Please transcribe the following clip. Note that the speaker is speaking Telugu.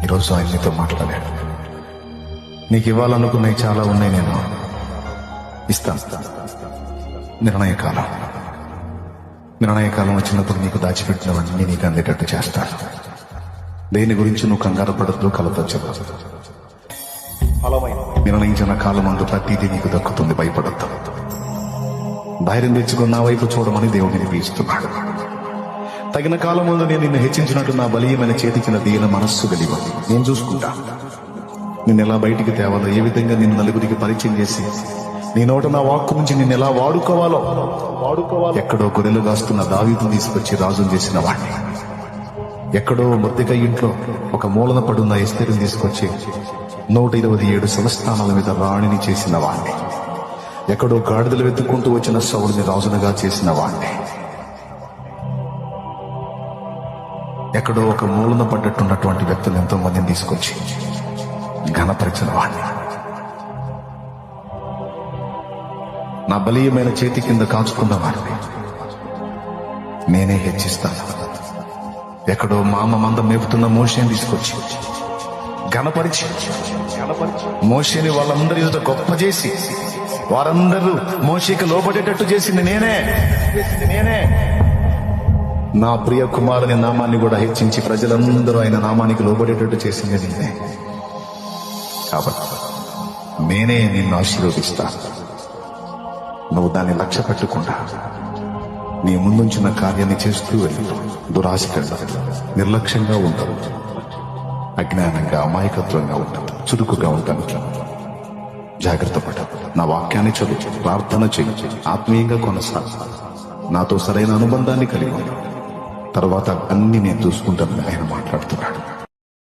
ఈరోజు ఆయన నీతో మాట్లాడాడు. నీకు ఇవ్వాలనుకున్నవి చాలా ఉన్నాయి, నేను ఇస్తాను. నిర్ణయకాలం వచ్చినప్పుడు నీకు దాచిపెట్టినవన్నీ నీకు అందేటట్టు చేస్తాను. దేని గురించి నువ్వు కంగారు పడద్దు, కలతొచ్చదు. నిర్ణయించిన కాలం అందు ప్రతిదీ నీకు దక్కుతుంది, భయపడద్దు. ధైర్యం తెచ్చుకుని నా వైపు చూడమని దేవుడిని పిలుస్తున్నాడు. తగిన కాలం ముందు నేను నిన్ను హెచ్చించినట్టు నా బలీయమైన చేతికిన దీన మనస్సు కలిగి నేను చూసుకుంటా. నిన్ను ఎలా బయటికి తేవాలో, ఏ విధంగా నిన్ను నలుగురికి పరిచయం చేసి నీ నోట నా వాక్కు నుంచి నిన్ను ఎలా వాడుకోవాలో. ఎక్కడో గొర్రెలు కాస్తున్న దావీదును తీసుకొచ్చి రాజును చేసిన వాడిని, ఎక్కడో మొర్దెకై ఇంట్లో ఒక మూలన పడున్న ఎస్తేరుని తీసుకొచ్చి 127 సంస్థానాల మీద రాణిని చేసిన వాణ్ణి, ఎక్కడో గాడిదలు వెతుక్కుంటూ వచ్చిన సౌలుని రాజునుగా చేసిన వాణ్ణి, ఎక్కడో ఒక మూలన పడ్డట్టున్నటువంటి వ్యక్తులు ఎంతో మందిని తీసుకొచ్చి ఘనపరిచిన వాణ్ణి, నా బలీయమైన చేతి కింద కాచుకున్న వాడిని నేనే హెచ్చిస్తాను. ఎక్కడో మామ మందం మేపుతున్న మోషేని తీసుకొచ్చి ఘనపరిచి మోషేని వాళ్ళందరి ఎదుట గొప్ప చేసి వారందరూ మోషేకి లోబడేటట్టు చేసింది నేనే. నా ప్రియ కుమారుని నామాన్ని కూడా హెచ్చించి ప్రజలందరూ ఆయన నామానికి లోబడేటట్టు చేసింది నేనే. కాబట్టి నేనే నిన్ను ఆశీర్వదిస్తాను. నువ్వు దాన్ని లక్ష్య పెట్టకుండా నీ ముందుంచిన కార్యాన్ని చేస్తూ వెళ్ళు. దురాశకంగా, నిర్లక్ష్యంగా ఉంటావు, అజ్ఞానంగా, అమాయకత్వంగా ఉంటావు, చురుకుగా ఉంటాను. జాగ్రత్త పడవు. నా వాక్యాన్ని చదువు, ప్రార్థన చెయ్యి, ఆత్మీయంగా కొనసాగు, నాతో సరైన అనుబంధాన్ని కలిగి ఉంటావు. తర్వాత అన్ని నేను చూసుకుంటానని ఆయన మాట్లాడుతున్నాను.